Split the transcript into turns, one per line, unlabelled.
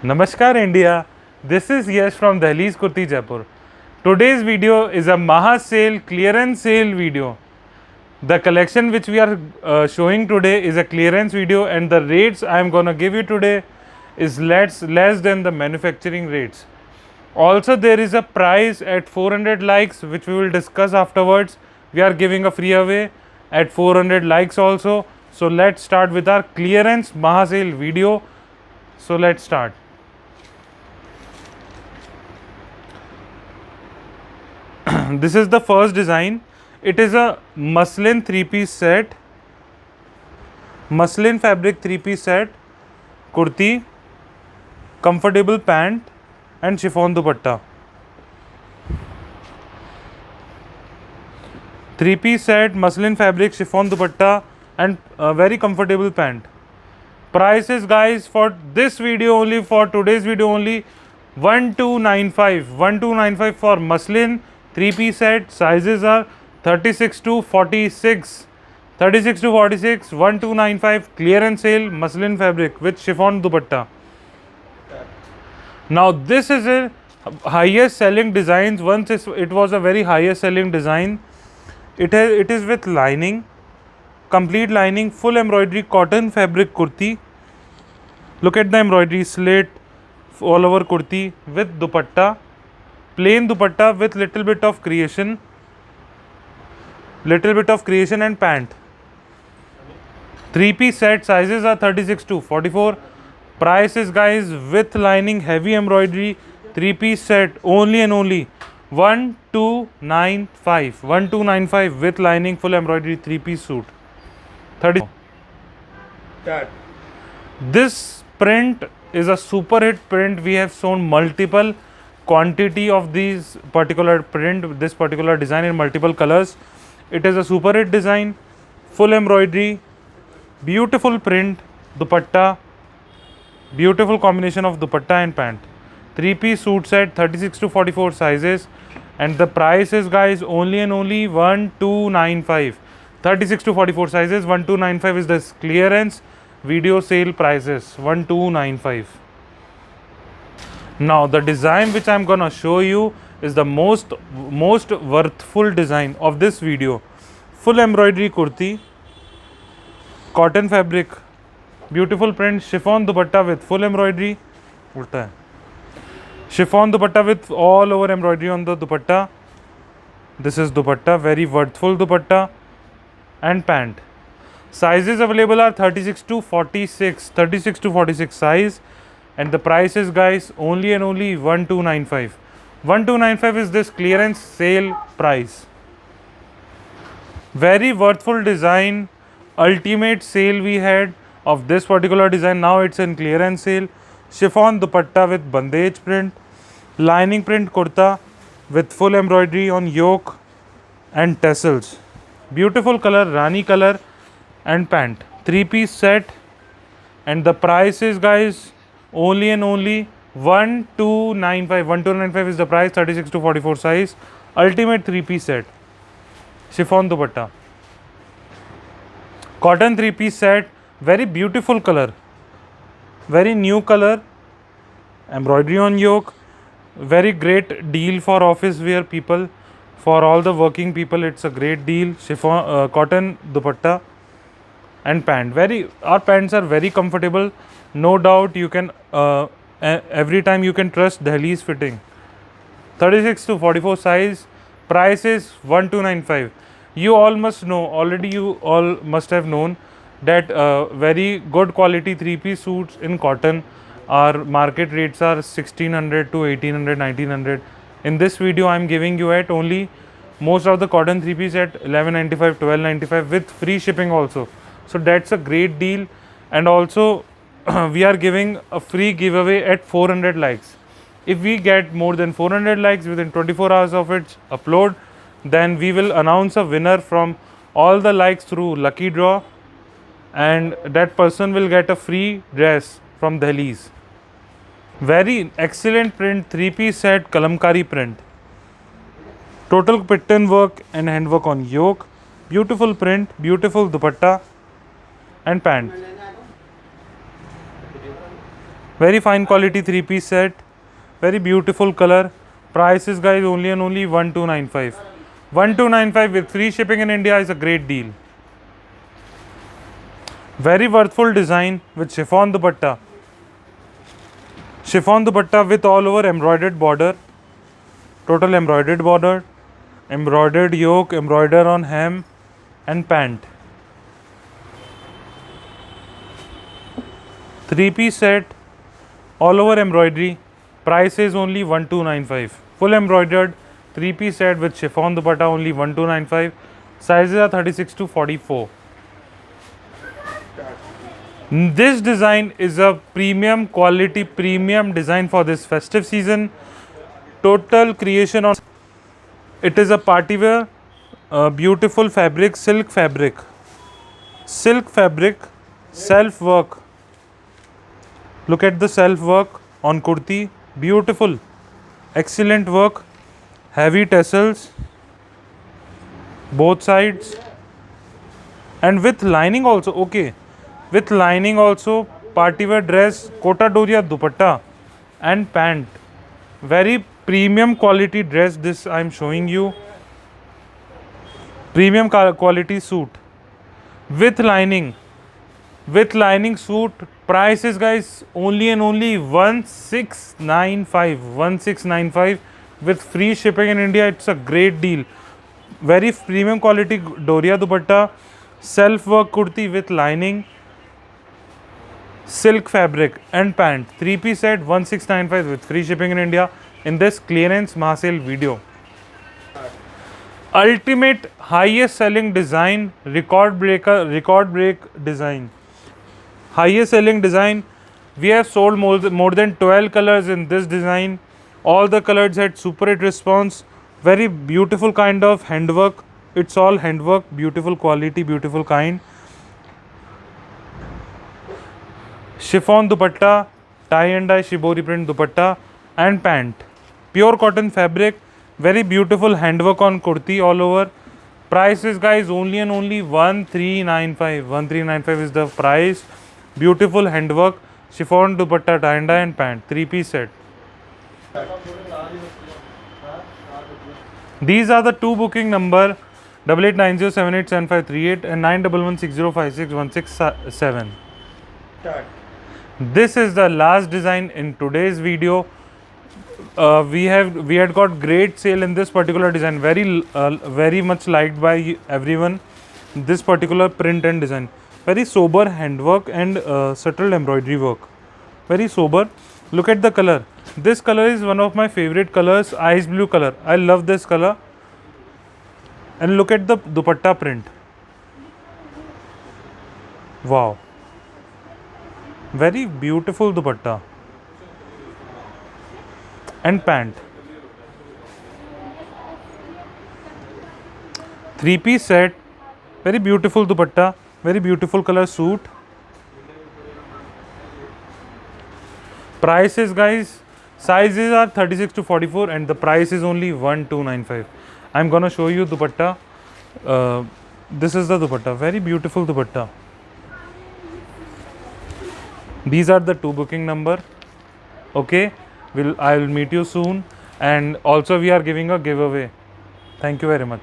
Namaskar India, this is Yash from Dehli's Kurti Jaipur. Today's video is a Maha sale clearance sale video. The collection which we are showing today is a clearance video and the rates I am gonna give you today is less than the manufacturing rates. Also there is a price at 400 likes which we will discuss afterwards. We are giving a free away at 400 likes also. So let's start with our clearance Maha sale video. So let's start. This is the first design. It is a muslin 3-piece set, muslin fabric 3-piece set, kurti, comfortable pant and chiffon dupatta. 3-piece set, muslin fabric, chiffon dupatta and very comfortable pant. Prices guys for this video only, for today's video only, 1295 for muslin 3-piece set. Sizes are 36 to 46, 1295 clearance sale muslin fabric with chiffon dupatta. Now this is a highest selling designs. Once it was a very highest selling design. It is with lining, complete lining, full embroidery cotton fabric kurti. Look at the embroidery slit all over kurti with dupatta, plain dupatta with little bit of creation and pant. 3-piece set. Sizes are 36 to 44. Prices guys with lining, heavy embroidery, 3-piece set only and only 1295 with lining, full embroidery 3-piece suit. 30. This print is a super hit print. We have shown multiple quantity of these particular print, this particular design in multiple colors. It is a super hit design, full embroidery, beautiful print, dupatta, beautiful combination of dupatta and pant. 3-piece suit set, 36 to 44 sizes, and the price is guys only and only 1295. 36 to 44 sizes, 1295 is the clearance video sale prices, 1295. Now the design which I am gonna show you is the most worthful design of this video. Full embroidery kurti, cotton fabric, beautiful print, chiffon dupatta with full embroidery. Ulta hai. Chiffon dupatta with all over embroidery on the dupatta. This is dupatta, very worthful dupatta and pant. Sizes available are 36 to 46 size, and the price is guys only and only 1295. 1295 is this clearance sale price. Very worthful design, ultimate sale we had of this particular design. Now it's in clearance sale. Chiffon dupatta with bandage print, lining print kurta with full embroidery on yoke and tassels. Beautiful color, rani color and pant. 3-piece set, and the price is guys only and only 1295. 1295 is the price. 36 to 44 size, ultimate 3-piece set, chiffon dupatta, cotton 3-piece set, very beautiful color, very new color, embroidery on yoke. Very great deal for office wear people, for all the working people. It's a great deal. Chiffon cotton dupatta and pant. Our pants are very comfortable, no doubt. You can every time you can trust Dehli's fitting. 36 to 44 size, price is 1295. You all must know already, you all must have known that very good quality 3-piece suits in cotton, our market rates are 1600 to 1800, 1900. In this video I am giving you at only most of the cotton 3-piece at 1195, 1295 with free shipping also. So that's a great deal. And also we are giving a free giveaway at 400 likes. If we get more than 400 likes within 24 hours of its upload, then we will announce a winner from all the likes through lucky draw, and that person will get a free dress from Dehli's. Very excellent print, 3-piece set, kalamkari print, total pattern work and handwork on yoke, beautiful print, beautiful dupatta and pant. Very fine quality 3-piece set. Very beautiful color. Price is guys only and only 1295. 1295 with free shipping in India is a great deal. Very worthful design with chiffon dupatta. Chiffon dupatta with all over embroidered border. Total embroidered border. Embroidered yoke, embroider on hem and pant. 3-piece set, all over embroidery. Price is only 1295. Full embroidered 3-piece set with chiffon dupatta only 1295. Sizes are 36 to 44. This design is a premium quality, premium design for this festive season. Total creation on. It is a party wear, beautiful fabric, silk fabric, self work. Look at the self work on kurti, beautiful, excellent work, heavy tassels, both sides, and with lining also. Okay, with lining also, party wear dress, kota doria dupatta and pant. Very premium quality dress this I am showing you. Premium quality suit with lining. With lining suit, price is guys only and only 1695. 1695 with free shipping in India. It's a great deal. Very premium quality doria dupatta, self work kurti with lining, silk fabric and pant. 3-piece set 1695 with free shipping in India in this clearance Mahasale video. Ultimate highest selling design, record break design. Highest selling design. We have sold more than 12 colors in this design. All the colors had super hit response. Very beautiful kind of handwork. It's all handwork, beautiful quality, beautiful kind. Chiffon dupatta, tie and dye shibori print dupatta and pant. Pure cotton fabric, very beautiful handwork on kurti all over. Price is guys only and only 1395. 1395 is the price. Beautiful handwork, chiffon dupatta, tie and dye and pant. 3-piece set. These are the two booking number 8890787538 and 9116056167. This is the last design in today's video. We had got great sale in this particular design. Very much liked by everyone. This particular print and design. Very sober handwork and subtle embroidery work. Very sober. Look at the color. This color is one of my favorite colors. Ice blue color. I love this color. And look at the dupatta print. Wow. Very beautiful dupatta and pant. 3-piece set, very beautiful dupatta, very beautiful color suit. Prices guys, sizes are 36 to 44 and the price is only 1295. I'm gonna show you dupatta. This is the dupatta, very beautiful dupatta. These are the two booking number. Okay, I will meet you soon, and also we are giving a giveaway. Thank you very much.